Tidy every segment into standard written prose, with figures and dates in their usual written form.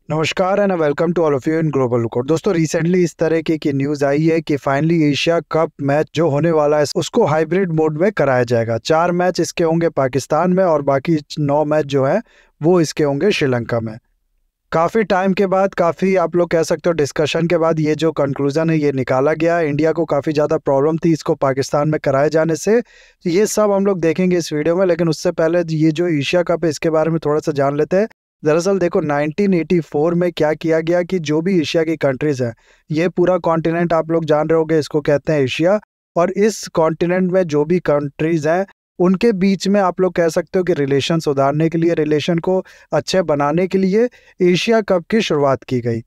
नमस्कार and welcome to all of you in Global Record. दोस्तों, recently इस तरह की न्यूज आई है कि फाइनली एशिया कप मैच जो होने वाला है उसको हाइब्रिड मोड में कराया जाएगा। 4 मैच इसके होंगे पाकिस्तान में और बाकी 9 मैच जो है वो इसके होंगे श्रीलंका में। काफ़ी टाइम के बाद, काफ़ी आप लोग कह सकते हो डिस्कशन के बाद ये जो कंक्लूजन है ये निकाला गया। इंडिया को काफ़ी ज़्यादा प्रॉब्लम थी इसको पाकिस्तान में कराए जाने से। ये सब हम लोग देखेंगे इस वीडियो में, लेकिन उससे पहले ये जो एशिया कप है इसके बारे में थोड़ा सा जान लेते हैं। दरअसल देखो, 1984 में क्या किया गया कि जो भी एशिया की कंट्रीज़ हैं, ये पूरा कॉन्टिनेंट आप लोग जान रहे होंगे, इसको कहते हैं एशिया। और इस कॉन्टिनेंट में जो भी कंट्रीज़ हैं उनके बीच में आप लोग कह सकते हो कि रिलेशन सुधारने के लिए, रिलेशन को अच्छे बनाने के लिए एशिया कप की शुरुआत की गई।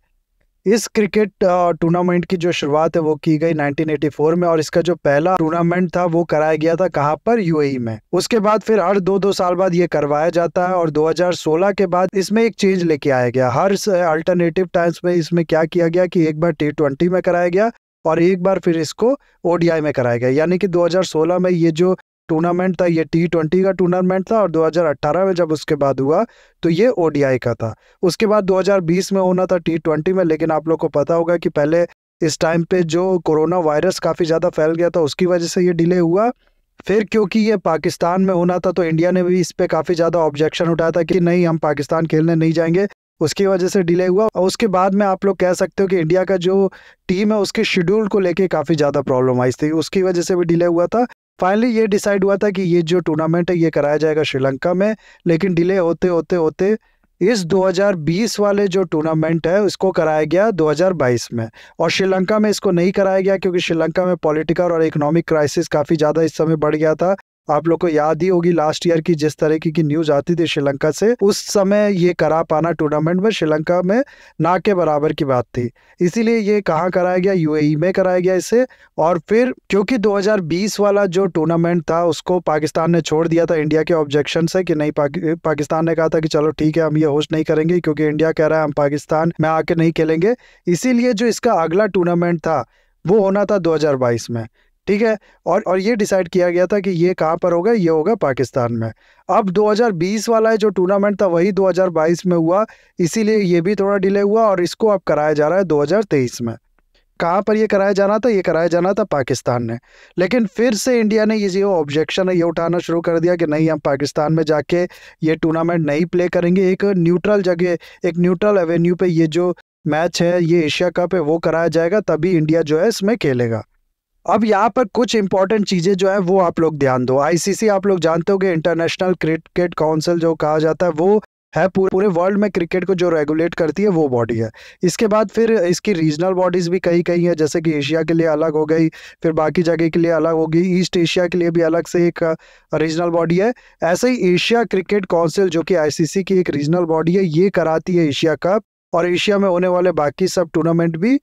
इस क्रिकेट टूर्नामेंट की जो शुरुआत है वो की गई 1984 में, और इसका जो पहला टूर्नामेंट था वो कराया गया था कहाँ पर, यूएई में। उसके बाद फिर हर 2-2 साल बाद ये करवाया जाता है, और 2016 के बाद इसमें एक चेंज लेके आया गया। हर अल्टरनेटिव टाइम्स में इसमें क्या किया गया कि एक बार T20 में कराया गया और एक बार फिर इसको ओडीआई में कराया गया। यानी कि 2016 में ये जो टूर्नामेंट था ये T20 का टूर्नामेंट था, और 2018 में जब उसके बाद हुआ तो ये ओडीआई का था। उसके बाद 2020 में होना था T20 में, लेकिन आप लोग को पता होगा कि पहले इस टाइम पे जो कोरोना वायरस काफ़ी ज़्यादा फैल गया था उसकी वजह से ये डिले हुआ। फिर क्योंकि ये पाकिस्तान में होना था तो इंडिया ने भी इस पे काफ़ी ज़्यादा ऑब्जेक्शन उठाया था कि नहीं, हम पाकिस्तान खेलने नहीं जाएंगे, उसकी वजह से डिले हुआ। और उसके बाद में आप लोग कह सकते हो कि इंडिया का जो टीम है उसके शेड्यूल को लेके काफ़ी ज़्यादा प्रॉब्लम आई थी, उसकी वजह से भी डिले हुआ था। फाइनली ये डिसाइड हुआ था कि ये जो टूर्नामेंट है ये कराया जाएगा श्रीलंका में, लेकिन डिले होते होते होते इस 2020 वाले जो टूर्नामेंट है उसको कराया गया 2022 में। और श्रीलंका में इसको नहीं कराया गया क्योंकि श्रीलंका में पॉलिटिकल और इकोनॉमिक क्राइसिस काफ़ी ज़्यादा इस समय बढ़ गया था। आप लोग को याद ही होगी लास्ट ईयर की जिस तरीके की न्यूज़ आती थी श्रीलंका से, उस समय ये करा पाना टूर्नामेंट में श्रीलंका में ना के बराबर की बात थी। इसीलिए ये कहाँ कराया गया, यूएई में कराया गया इसे। और फिर क्योंकि 2020 वाला जो टूर्नामेंट था उसको पाकिस्तान ने छोड़ दिया था इंडिया के ऑब्जेक्शन से कि नहीं, पाकिस्तान ने कहा था कि चलो ठीक है, हम ये होस्ट नहीं करेंगे क्योंकि इंडिया कह रहा है हम पाकिस्तान में आके नहीं खेलेंगे। इसीलिए जो इसका अगला टूर्नामेंट था वो होना था 2022 में, ठीक है। और ये डिसाइड किया गया था कि ये कहाँ पर होगा, ये होगा पाकिस्तान में। अब 2020 वाला जो टूर्नामेंट था वही 2022 में हुआ, इसीलिए ये भी थोड़ा डिले हुआ और इसको अब कराया जा रहा है 2023 में। कहाँ पर ये कराया जाना था, ये कराया जाना था पाकिस्तान ने। लेकिन फिर से इंडिया ने ये जो ऑब्जेक्शन है ये उठाना शुरू कर दिया कि नहीं, हम पाकिस्तान में जाके ये टूर्नामेंट नहीं प्ले करेंगे। एक न्यूट्रल जगह, एक न्यूट्रल एवेन्यू पे ये जो मैच है, ये एशिया कप है, वो कराया जाएगा, तभी इंडिया जो है इसमें खेलेगा। अब यहाँ पर कुछ इंपॉर्टेंट चीज़ें जो है वो आप लोग ध्यान दो। आईसीसी आप लोग जानते हो कि इंटरनेशनल क्रिकेट काउंसिल जो कहा जाता है वो है पूरे वर्ल्ड में क्रिकेट को जो रेगुलेट करती है वो बॉडी है। इसके बाद फिर इसकी रीजनल बॉडीज़ भी कई कई है, जैसे कि एशिया के लिए अलग हो गई, फिर बाकी जगह के लिए अलग होगी, ईस्ट एशिया के लिए भी अलग से एक रीजनल बॉडी है। ऐसे ही एशिया क्रिकेट काउंसिल जो कि आईसीसी की एक रीजनल बॉडी है, ये कराती है एशिया कप और एशिया में होने वाले बाकी सब टूर्नामेंट भी।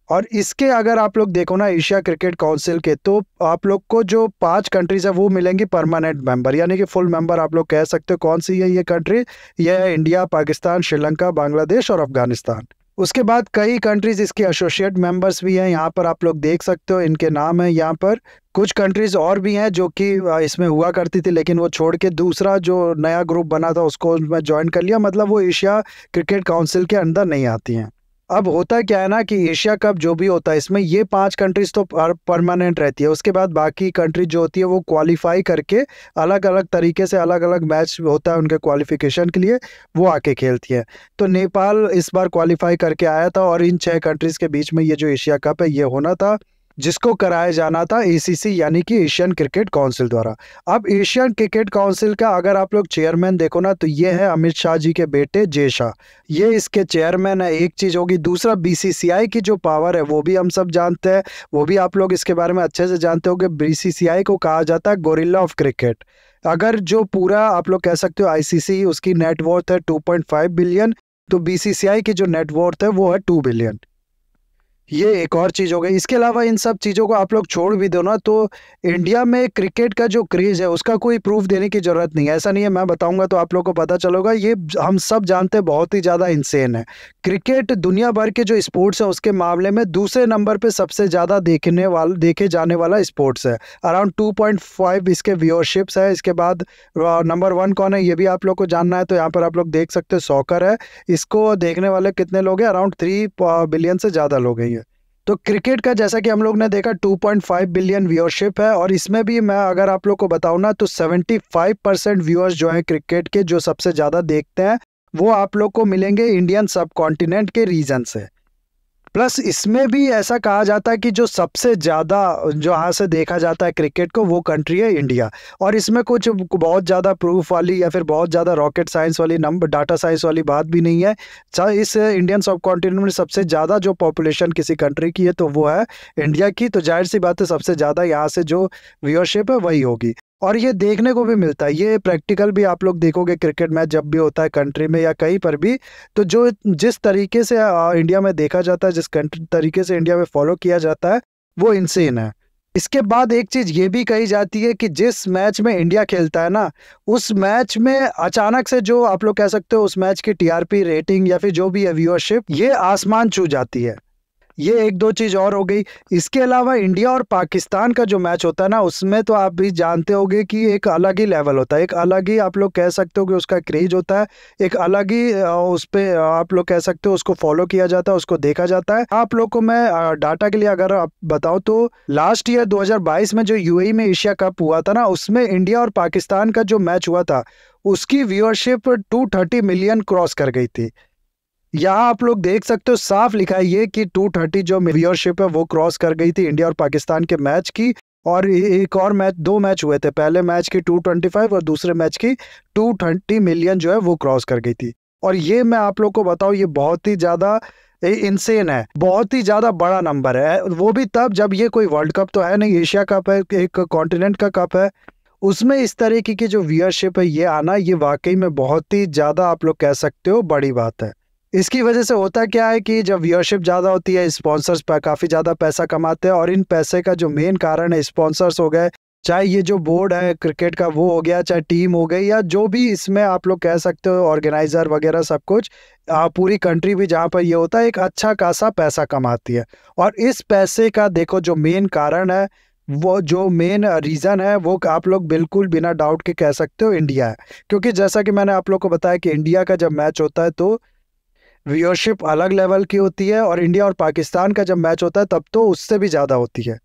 और इसके अगर आप लोग देखो ना एशिया क्रिकेट काउंसिल के, तो आप लोग को जो 5 कंट्रीज है वो मिलेंगी परमानेंट मेंबर, यानी कि फुल मेंबर आप लोग कह सकते हो। कौन सी है ये कंट्री? ये है इंडिया, पाकिस्तान, श्रीलंका, बांग्लादेश और अफगानिस्तान। उसके बाद कई कंट्रीज इसके एसोसिएट मेंबर्स भी हैं, यहाँ पर आप लोग देख सकते हो, इनके नाम है यहाँ पर। कुछ कंट्रीज और भी हैं जो कि इसमें हुआ करती थी लेकिन वो छोड़ के दूसरा जो नया ग्रुप बना था उसको मैं ज्वाइन कर लिया, मतलब वो एशिया क्रिकेट काउंसिल के अंदर नहीं आती हैं। अब होता क्या है ना कि एशिया कप जो भी होता है इसमें ये 5 कंट्रीज तो परमानेंट रहती है, उसके बाद बाकी कंट्रीज जो होती है वो क्वालिफाई करके अलग अलग तरीके से अलग अलग मैच होता है उनके क्वालिफिकेशन के लिए, वो आके खेलती है। तो नेपाल इस बार क्वालिफाई करके आया था और इन 6 कंट्रीज के बीच में ये जो एशिया कप है ये होना था, जिसको कराया जाना था एसीसी यानी कि एशियन क्रिकेट काउंसिल द्वारा। अब एशियन क्रिकेट काउंसिल का अगर आप लोग चेयरमैन देखो ना तो ये है अमित शाह जी के बेटे जय शाह, ये इसके चेयरमैन है। एक चीज़ होगी। दूसरा, बीसीसीआई की जो पावर है वो भी हम सब जानते हैं, वो भी आप लोग इसके बारे में अच्छे से जानते हो कि बीसीसीआई को कहा जाता है गोरिल्ला ऑफ क्रिकेट। अगर जो पूरा आप लोग कह सकते हो आईसीसी उसकी नेटवर्थ है 2.5 बिलियन, तो बीसीसीआई की जो नेटवर्थ है वो है 2 बिलियन। ये एक और चीज़ हो गई। इसके अलावा इन सब चीज़ों को आप लोग छोड़ भी दो ना, तो इंडिया में क्रिकेट का जो क्रेज़ है उसका कोई प्रूफ़ देने की ज़रूरत नहीं है। ऐसा नहीं है, मैं बताऊँगा तो आप लोगों को पता चलेगा। ये हम सब जानते हैं, बहुत ही ज़्यादा इंसेन है। क्रिकेट दुनिया भर के जो स्पोर्ट्स हैं उसके मामले में दूसरे नंबर पे सबसे ज़्यादा देखे जाने वाला स्पोर्ट्स है। अराउंड 2.5 इसके व्यूअरशिप्स है। इसके बाद नंबर 1 कौन है ये भी आप लोग को जानना है, तो यहाँ पर आप लोग देख सकते हो सॉकर है। इसको देखने वाले कितने लोग हैं? अराउंड 3 बिलियन से ज़्यादा लोग हैं ये। तो क्रिकेट का जैसा कि हम लोग ने देखा 2.5 बिलियन व्यूअरशिप है, और इसमें भी मैं अगर आप लोग को बताऊं ना, तो 75% व्यूअर्स जो हैं क्रिकेट के, जो सबसे ज़्यादा देखते हैं, वो आप लोग को मिलेंगे इंडियन सब कॉन्टिनेंट के रीजन से। प्लस इसमें भी ऐसा कहा जाता है कि जो सबसे ज़्यादा जहाँ से देखा जाता है क्रिकेट को, वो कंट्री है इंडिया। और इसमें कुछ बहुत ज़्यादा प्रूफ वाली या फिर बहुत ज़्यादा रॉकेट साइंस वाली नंबर डाटा साइंस वाली बात भी नहीं है। इस इंडियन सब कॉन्टिनेंट में सबसे ज़्यादा जो पॉपुलेशन किसी कंट्री की है तो वो है इंडिया की। तो जाहिर सी बात है सबसे ज़्यादा यहाँ से जो व्यूअरशिप है वही होगी। और ये देखने को भी मिलता है, ये प्रैक्टिकल भी आप लोग देखोगे क्रिकेट मैच जब भी होता है कंट्री में या कहीं पर भी, तो जो जिस तरीके से इंडिया में देखा जाता है, जिस तरीके से इंडिया में फॉलो किया जाता है, वो इनसेन है। इसके बाद एक चीज़ ये भी कही जाती है कि जिस मैच में इंडिया खेलता है ना, उस मैच में अचानक से जो आप लोग कह सकते हो उस मैच की टीआरपी रेटिंग या फिर जो भी है व्यूअरशिप, ये आसमान छू जाती है। ये एक दो चीज़ और हो गई। इसके अलावा इंडिया और पाकिस्तान का जो मैच होता है ना, उसमें तो आप भी जानते होंगे कि एक अलग ही लेवल होता है, एक अलग ही आप लोग कह सकते हो कि उसका क्रेज होता है, एक अलग ही उस पे आप लोग कह सकते हो उसको फॉलो किया जाता है, उसको देखा जाता है। आप लोग को मैं डाटा के लिए अगर आप बताऊं तो लास्ट ईयर 2022 में जो यूएई में एशिया कप हुआ था ना, उसमें इंडिया और पाकिस्तान का जो मैच हुआ था उसकी व्यूअरशिप 230 मिलियन क्रॉस कर गई थी। यहाँ आप लोग देख सकते हो साफ लिखा है ये कि 230 जो व्यूअरशिप है वो क्रॉस कर गई थी इंडिया और पाकिस्तान के मैच की। और एक और मैच, दो मैच हुए थे, पहले मैच की 225 और दूसरे मैच की 230 मिलियन जो है वो क्रॉस कर गई थी। और ये मैं आप लोग को बताऊं, ये बहुत ही ज़्यादा इनसेन है, बहुत ही ज़्यादा बड़ा नंबर है। वो भी तब जब ये कोई वर्ल्ड कप तो है नहीं, एशिया कप है, एक कॉन्टिनेंट का कप है, उसमें इस तरीके की जो व्यूअरशिप है ये आना, ये वाकई में बहुत ही ज़्यादा आप लोग कह सकते हो बड़ी बात है। इसकी वजह से होता क्या है कि जब व्यूअरशिप ज़्यादा होती है, स्पॉन्सर्स काफ़ी ज़्यादा पैसा कमाते हैं, और इन पैसे का जो मेन कारण है स्पॉन्सर्स हो गए, चाहे ये जो बोर्ड है क्रिकेट का वो हो गया, चाहे टीम हो गई, या जो भी इसमें आप लोग कह सकते हो ऑर्गेनाइज़र वगैरह सब कुछ, पूरी कंट्री भी जहाँ पर ये होता है एक अच्छा खासा पैसा कमाती है। और इस पैसे का देखो जो मेन कारण है, वो जो मेन रीज़न है, वो आप लोग बिल्कुल बिना डाउट के कह सकते हो इंडिया है। क्योंकि जैसा कि मैंने आप लोग को बताया कि इंडिया का जब मैच होता है तो व्यूअरशिप अलग लेवल की होती है, और इंडिया और पाकिस्तान का जब मैच होता है तब तो उससे भी ज़्यादा होती है।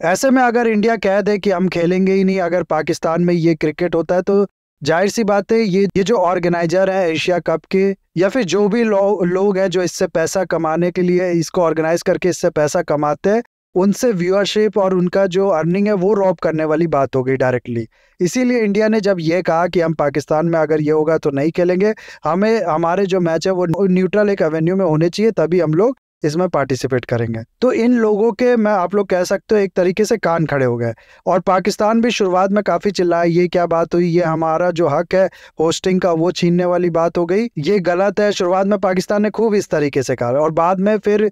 ऐसे में अगर इंडिया कह दे कि हम खेलेंगे ही नहीं अगर पाकिस्तान में ये क्रिकेट होता है, तो जाहिर सी बात है ये जो ऑर्गेनाइजर है एशिया कप के, या फिर जो भी लोग हैं जो इससे पैसा कमाने के लिए इसको ऑर्गेनाइज करके इससे पैसा कमाते हैं, उनसे व्यूअरशिप और उनका जो अर्निंग है वो रॉब करने वाली बात हो गई डायरेक्टली। इसीलिए इंडिया ने जब ये कहा कि हम पाकिस्तान में अगर ये होगा तो नहीं खेलेंगे, हमें हमारे जो मैच है वो न्यूट्रल एक एवेन्यू में होने चाहिए, तभी हम लोग इसमें पार्टिसिपेट करेंगे। तो इन लोगों के मैं आप लोग कह सकते हो एक तरीके से कान खड़े हो गए। और पाकिस्तान भी शुरुआत में काफ़ी चिल्लाया, ये क्या बात हुई, ये हमारा जो हक है होस्टिंग का वो छीनने वाली बात हो गई, ये गलत है। शुरुआत में पाकिस्तान ने खूब इस तरीके से कहा, और बाद में फिर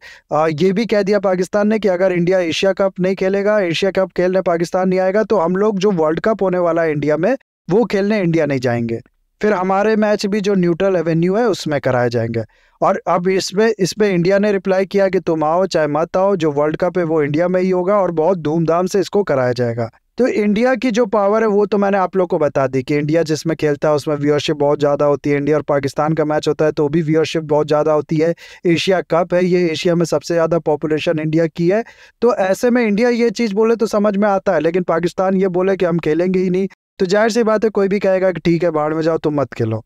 ये भी कह दिया पाकिस्तान ने कि अगर इंडिया एशिया कप नहीं खेलेगा, एशिया कप खेलने पाकिस्तान नहीं आएगा, तो हम लोग जो वर्ल्ड कप होने वाला है इंडिया में वो खेलने इंडिया नहीं जाएंगे, फिर हमारे मैच भी जो न्यूट्रल एवेन्यू है उसमें कराए जाएंगे। और अब इसमें इंडिया ने रिप्लाई किया कि तुम आओ चाहे मत आओ, जो वर्ल्ड कप है वो इंडिया में ही होगा और बहुत धूमधाम से इसको कराया जाएगा। तो इंडिया की जो पावर है वो तो मैंने आप लोग को बता दी कि इंडिया जिसमें खेलता है उसमें व्यूअरशिप बहुत ज़्यादा होती है। इंडिया और पाकिस्तान का मैच होता है तो भी व्यूअरशिप बहुत ज़्यादा होती है। एशिया कप है, ये एशिया में सबसे ज़्यादा पॉपुलेशन इंडिया की है। तो ऐसे में इंडिया ये चीज़ बोले तो समझ में आता है, लेकिन पाकिस्तान ये बोले कि हम खेलेंगे ही नहीं, तो जाहिर सी बात है कोई भी कहेगा कि ठीक है बाहर में जाओ, तुम मत खेलो।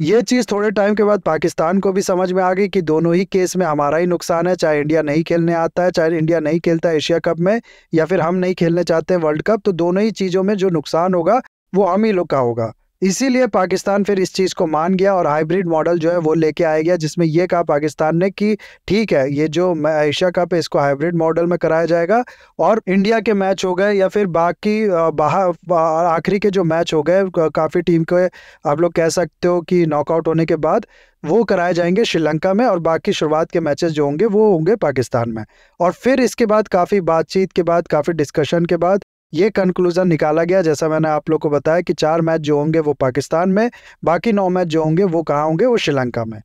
ये चीज़ थोड़े टाइम के बाद पाकिस्तान को भी समझ में आ गई कि दोनों ही केस में हमारा ही नुकसान है, चाहे इंडिया नहीं खेलने आता है, चाहे इंडिया नहीं खेलता है एशिया कप में, या फिर हम नहीं खेलने चाहते हैं वर्ल्ड कप, तो दोनों ही चीज़ों में जो नुकसान होगा वो हम ही लोग का होगा। इसीलिए पाकिस्तान फिर इस चीज़ को मान गया और हाइब्रिड मॉडल जो है वो लेके आया गया, जिसमें ये कहा पाकिस्तान ने कि ठीक है, ये जो एशिया कप है इसको हाइब्रिड मॉडल में कराया जाएगा और इंडिया के मैच हो गए या फिर बाकी बाहर आखिरी के जो मैच हो गए काफ़ी टीम के, आप लोग कह सकते हो कि नॉकआउट होने के बाद वो कराए जाएंगे श्रीलंका में और बाकी शुरुआत के मैचेस जो होंगे वो होंगे पाकिस्तान में। और फिर इसके बाद काफ़ी बातचीत के बाद, काफ़ी डिस्कशन के बाद ये कंक्लूजन निकाला गया, जैसा मैंने आप लोग को बताया कि 4 मैच जो होंगे वो पाकिस्तान में, बाकी 9 मैच जो होंगे वो कहाँ होंगे, वो श्रीलंका में।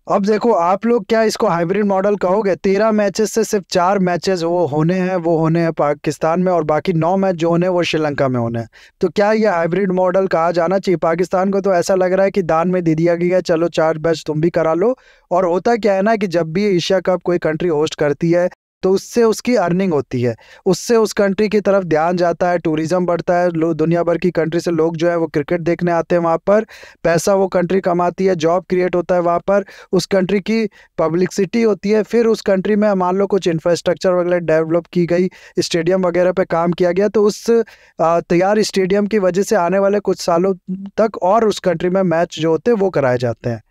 अब देखो आप लोग क्या इसको हाइब्रिड मॉडल कहोगे? 13 मैचेस से सिर्फ 4 मैचेस वो होने हैं पाकिस्तान में और बाकी 9 मैच जो होने हैं वो श्रीलंका में होने हैं। तो क्या ये हाइब्रिड मॉडल कहा जाना चाहिए? पाकिस्तान को तो ऐसा लग रहा है कि दान में दे दिया गया, चलो 4 मैच तुम भी करा लो। और होता क्या है ना कि जब भी एशिया कप कोई कंट्री होस्ट करती है तो उससे उसकी अर्निंग होती है, उससे उस कंट्री की तरफ ध्यान जाता है, टूरिज्म बढ़ता है, दुनिया भर की कंट्री से लोग जो है वो क्रिकेट देखने आते हैं वहाँ पर, पैसा वो कंट्री कमाती है, जॉब क्रिएट होता है वहाँ पर, उस कंट्री की पब्लिसिटी होती है, फिर उस कंट्री में मान लो कुछ इंफ्रास्ट्रक्चर वगैरह डेवलप की गई, स्टेडियम वगैरह पे काम किया गया, तो उस तैयार स्टेडियम की वजह से आने वाले कुछ सालों तक और उस कंट्री में मैच जो होते हैं वो कराए जाते हैं।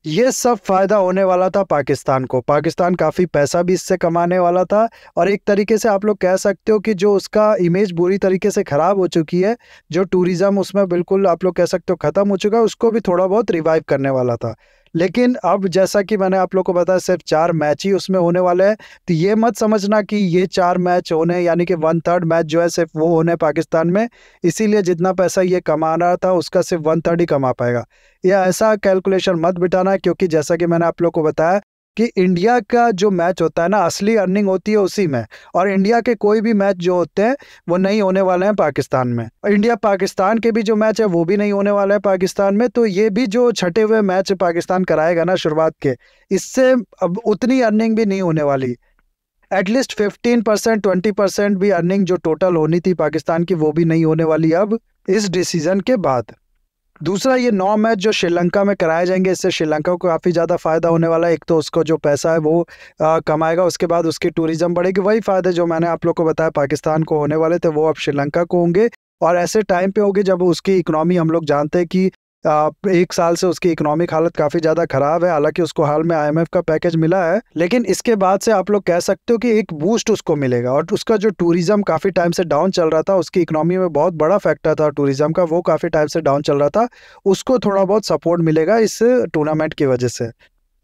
ये सब फायदा होने वाला था पाकिस्तान को, पाकिस्तान काफ़ी पैसा भी इससे कमाने वाला था और एक तरीके से आप लोग कह सकते हो कि जो उसका इमेज बुरी तरीके से ख़राब हो चुकी है, जो टूरिज़्म उसमें बिल्कुल आप लोग कह सकते हो ख़त्म हो चुका है, उसको भी थोड़ा बहुत रिवाइव करने वाला था। लेकिन अब जैसा कि मैंने आप लोग को बताया सिर्फ 4 मैच ही उसमें होने वाले हैं, तो ये मत समझना कि ये 4 मैच होने यानी कि 1/3 मैच जो है सिर्फ वो होने पाकिस्तान में, इसीलिए जितना पैसा ये कमा रहा था उसका सिर्फ 1/3 ही कमा पाएगा। या ऐसा कैलकुलेशन मत बिठाना, क्योंकि जैसा कि मैंने आप लोग को बताया कि इंडिया का जो मैच होता है ना, असली अर्निंग होती है उसी में, और इंडिया के कोई भी मैच जो होते हैं वो नहीं होने वाले हैं पाकिस्तान में। इंडिया पाकिस्तान के भी जो मैच है वो भी नहीं होने वाला है पाकिस्तान में, तो ये भी जो छठे हुए मैच पाकिस्तान कराएगा ना शुरुआत के, इससे अब उतनी अर्निंग भी नहीं होने वाली। एटलीस्ट 15% 20% भी अर्निंग जो टोटल होनी थी पाकिस्तान की वो भी नहीं होने वाली अब इस डिसीजन के बाद। दूसरा, ये 9 मैच जो श्रीलंका में कराए जाएंगे, इससे श्रीलंका को काफ़ी ज़्यादा फ़ायदा होने वाला है। एक तो उसको जो पैसा है वो कमाएगा, उसके बाद उसकी टूरिज़्म बढ़ेगी। वही फ़ायदे जो मैंने आप लोग को बताया पाकिस्तान को होने वाले थे वो अब श्रीलंका को होंगे, और ऐसे टाइम पे होंगे जब उसकी इकोनॉमी, हम लोग जानते हैं कि 1 साल से उसकी इकोनॉमिक हालत काफ़ी ज़्यादा ख़राब है। हालांकि उसको हाल में IMF का पैकेज मिला है, लेकिन इसके बाद से आप लोग कह सकते हो कि एक बूस्ट उसको मिलेगा, और उसका जो टूरिज़्म काफ़ी टाइम से डाउन चल रहा था, उसकी इकोनॉमी में बहुत बड़ा फैक्टर था टूरिज़्म का, वो काफ़ी टाइम से डाउन चल रहा था, उसको थोड़ा बहुत सपोर्ट मिलेगा इस टूर्नामेंट की वजह से।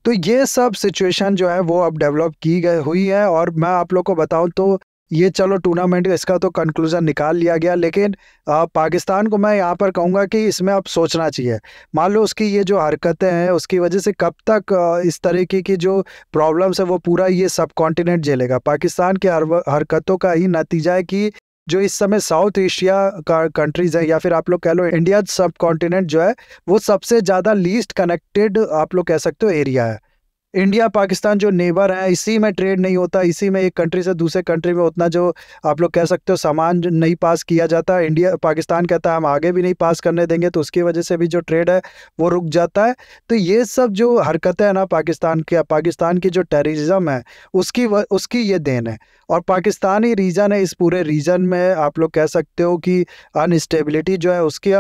तो ये सब सिचुएशन जो है वो अब डेवलप की हुई है, और मैं आप लोग को बताऊं तो ये चलो टूर्नामेंट इसका तो कंक्लूजन निकाल लिया गया, लेकिन पाकिस्तान को मैं यहाँ पर कहूँगा कि इसमें अब सोचना चाहिए। मान लो उसकी ये जो हरकतें हैं उसकी वजह से कब तक इस तरीके की जो प्रॉब्लम्स है वो पूरा ये सब कॉन्टिनेंट झेलेगा। पाकिस्तान की हरकतों का ही नतीजा है कि जो इस समय साउथ एशिया का कंट्रीज है, या फिर आप लोग कह लो इंडिया सब कॉन्टिनेंट जो है वो सबसे ज़्यादा लीस्ट कनेक्टेड आप लोग कह सकते हो एरिया है। इंडिया पाकिस्तान जो नेबर है, इसी में ट्रेड नहीं होता, इसी में एक कंट्री से दूसरे कंट्री में उतना जो आप लोग कह सकते हो सामान नहीं पास किया जाता। इंडिया पाकिस्तान कहता है हम आगे भी नहीं पास करने देंगे, तो उसकी वजह से भी जो ट्रेड है वो रुक जाता है। तो ये सब जो हरकतें हैं ना पाकिस्तान की जो टेररिज्म है उसकी ये देन है, और पाकिस्तानी रीजन है, इस पूरे रीजन में आप लोग कह सकते हो कि अनस्टेबिलिटी जो है उसकी,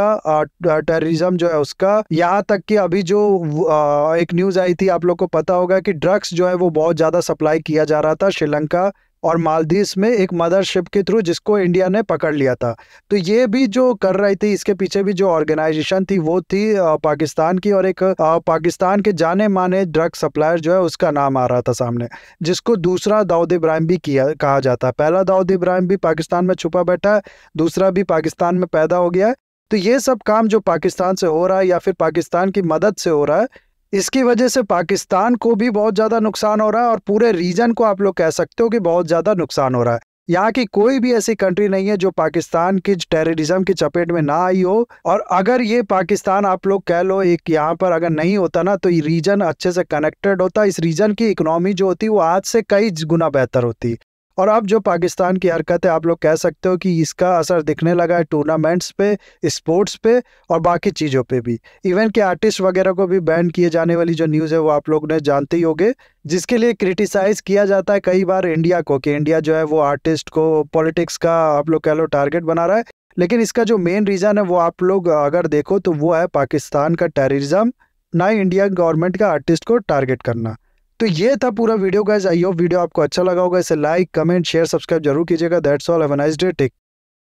टेररिज्म जो है उसका, यहाँ तक कि अभी जो एक न्यूज़ आई थी आप लोग को पता होगा कि ड्रग्स जो है वो बहुत ज़्यादा सप्लाई किया जा रहा था श्रीलंका और मालदीव्स में एक मदरशिप के थ्रू, जिसको इंडिया ने पकड़ लिया था। तो ये भी जो कर रही थी, इसके पीछे भी जो ऑर्गेनाइजेशन थी वो थी पाकिस्तान की, और एक पाकिस्तान के जाने माने ड्रग सप्लायर जो है उसका नाम आ रहा था सामने, जिसको दूसरा दाऊद इब्राहिम भी कहा जाता है। पहला दाऊद इब्राहिम भी पाकिस्तान में छुपा बैठा है, दूसरा भी पाकिस्तान में पैदा हो गया है। तो ये सब काम जो पाकिस्तान से हो रहा है या फिर पाकिस्तान की मदद से हो रहा है, इसकी वजह से पाकिस्तान को भी बहुत ज़्यादा नुकसान हो रहा है, और पूरे रीजन को आप लोग कह सकते हो कि बहुत ज़्यादा नुकसान हो रहा है। यहाँ की कोई भी ऐसी कंट्री नहीं है जो पाकिस्तान की टेररिज्म की चपेट में ना आई हो, और अगर ये पाकिस्तान आप लोग कह लो एक यहाँ पर अगर नहीं होता ना, तो ये रीजन अच्छे से कनेक्टेड होता, इस रीजन की इकोनॉमी जो होती वो आज से कई गुना बेहतर होती। और अब जो पाकिस्तान की हरकत है आप लोग कह सकते हो कि इसका असर दिखने लगा है टूर्नामेंट्स पे, स्पोर्ट्स पे और बाकी चीज़ों पे भी। इवन के आर्टिस्ट वगैरह को भी बैन किए जाने वाली जो न्यूज़ है वो आप लोग ने जानते ही होंगे, जिसके लिए क्रिटिसाइज किया जाता है कई बार इंडिया को कि इंडिया जो है वो आर्टिस्ट को पॉलिटिक्स का आप लोग कह लो टारगेट बना रहा है। लेकिन इसका जो मेन रीज़न है वो आप लोग अगर देखो तो वो है पाकिस्तान का टेररिज्म, ना ही इंडियन गवर्नमेंट का आर्टिस्ट को टारगेट करना। तो ये था पूरा video guys. I hope video आपको अच्छा लगा होगा। इसे लाइक, कमेंट, शेयर, सब्सक्राइब जरूर कीजिएगा। That's all, have a nice day, take